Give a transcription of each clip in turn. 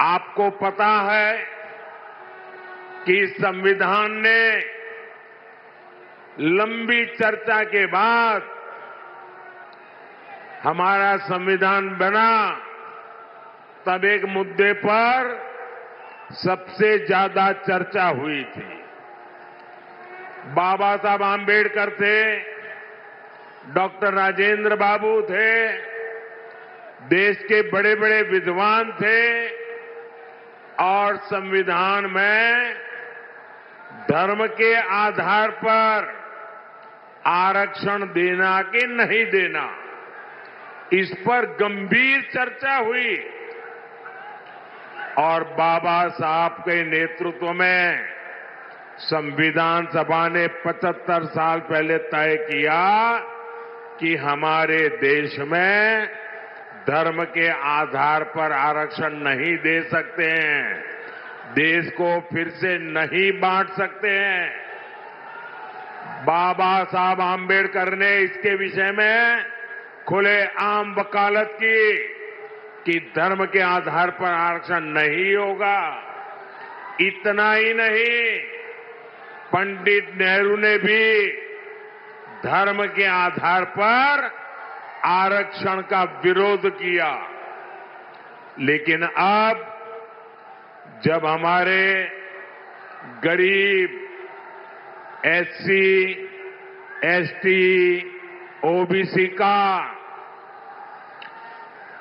आपको पता है कि संविधान ने लंबी चर्चा के बाद हमारा संविधान बना, तब एक मुद्दे पर सबसे ज्यादा चर्चा हुई थी। बाबा साहब आम्बेडकर थे, डॉक्टर राजेंद्र बाबू थे, देश के बड़े बड़े विद्वान थे और संविधान में धर्म के आधार पर आरक्षण देना कि नहीं देना, इस पर गंभीर चर्चा हुई और बाबा साहब के नेतृत्व में संविधान सभा ने 75 साल पहले तय किया कि हमारे देश में धर्म के आधार पर आरक्षण नहीं दे सकते हैं, देश को फिर से नहीं बांट सकते हैं। बाबा साहब आम्बेडकर ने इसके विषय में खुलेआम वकालत की कि धर्म के आधार पर आरक्षण नहीं होगा। इतना ही नहीं, पंडित नेहरू ने भी धर्म के आधार पर आरक्षण का विरोध किया। लेकिन अब जब हमारे गरीब एससी, एसटी, ओबीसी का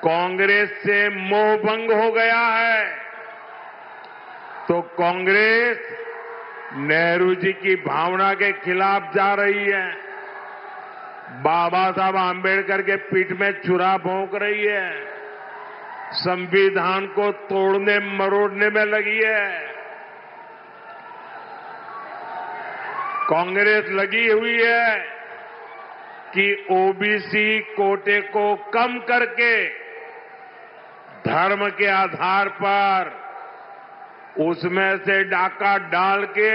कांग्रेस से मोहभंग हो गया है, तो कांग्रेस नेहरू जी की भावना के खिलाफ जा रही है, बाबा साहब आम्बेडकर के पीठ में छुरा भोंक रही है, संविधान को तोड़ने मरोड़ने में लगी है। कांग्रेस लगी हुई है कि ओबीसी कोटे को कम करके धर्म के आधार पर उसमें से डाका डाल के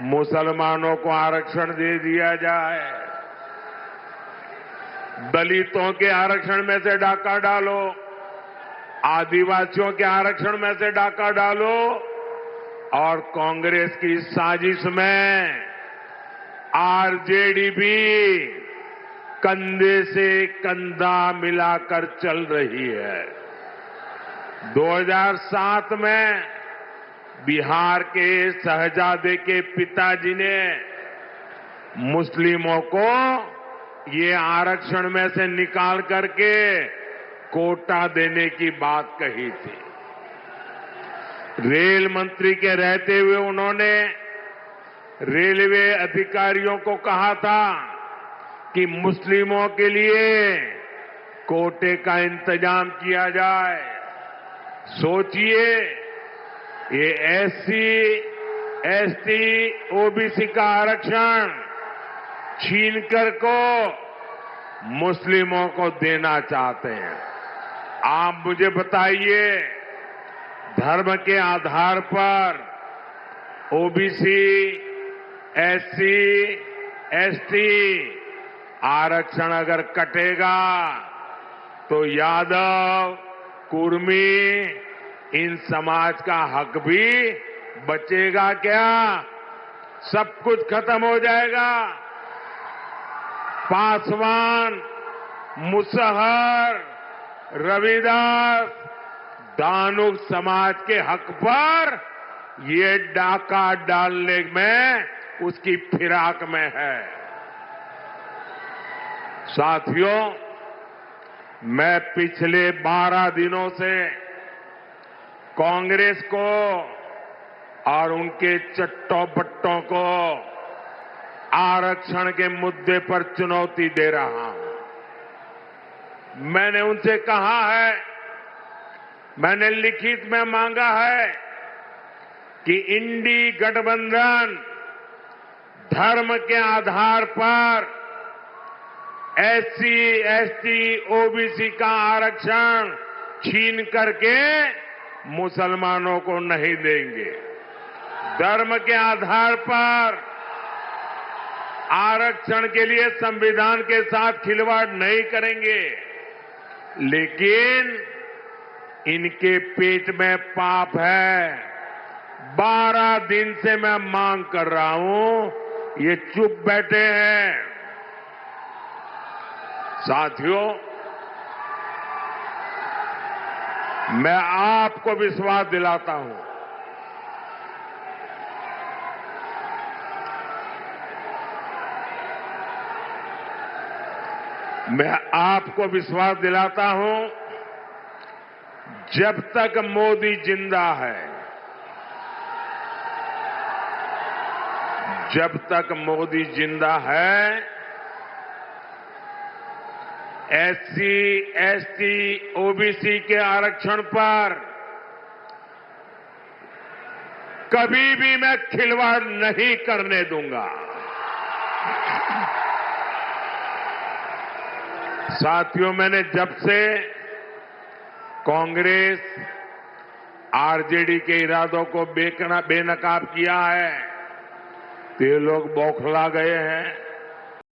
मुसलमानों को आरक्षण दे दिया जाए। दलितों के आरक्षण में से डाका डालो, आदिवासियों के आरक्षण में से डाका डालो और कांग्रेस की साजिश में आरजेडी भी कंधे से कंधा मिलाकर चल रही है। 2007 में बिहार के शहजादे के पिताजी ने मुस्लिमों को ये आरक्षण में से निकाल करके कोटा देने की बात कही थी। रेल मंत्री के रहते हुए उन्होंने रेलवे अधिकारियों को कहा था कि मुस्लिमों के लिए कोटे का इंतजाम किया जाए। सोचिए, ये एससी, एसटी, ओबीसी का आरक्षण छीनकर को मुस्लिमों को देना चाहते हैं। आप मुझे बताइए, धर्म के आधार पर ओबीसी, एससी, एसटी आरक्षण अगर कटेगा तो यादव, कुर्मी, इन समाज का हक भी बचेगा क्या? सब कुछ खत्म हो जाएगा। पासवान, मुसहर, रविदास, दानुक समाज के हक पर ये डाका डालने में उसकी फिराक में है। साथियों, मैं पिछले 12 दिनों से कांग्रेस को और उनके चट्टों बट्टों को आरक्षण के मुद्दे पर चुनौती दे रहा हूं। मैंने उनसे कहा है, मैंने लिखित में मांगा है कि इंडी गठबंधन धर्म के आधार पर एससी, एसटी, ओबीसी का आरक्षण छीन करके मुसलमानों को नहीं देंगे। धर्म के आधार पर आरक्षण के लिए संविधान के साथ खिलवाड़ नहीं करेंगे, लेकिन इनके पेट में पाप है। 12 दिन से मैं मांग कर रहा हूं, ये चुप बैठे हैं। साथियों, मैं आपको विश्वास दिलाता हूं, मैं आपको विश्वास दिलाता हूं, जब तक मोदी जिंदा है, जब तक मोदी जिंदा है, एससी, एसटी, ओबीसी के आरक्षण पर कभी भी मैं खिलवाड़ नहीं करने दूंगा। साथियों, मैंने जब से कांग्रेस, आरजेडी के इरादों को बेनकाब किया है, तो ये लोग बौखला गए हैं।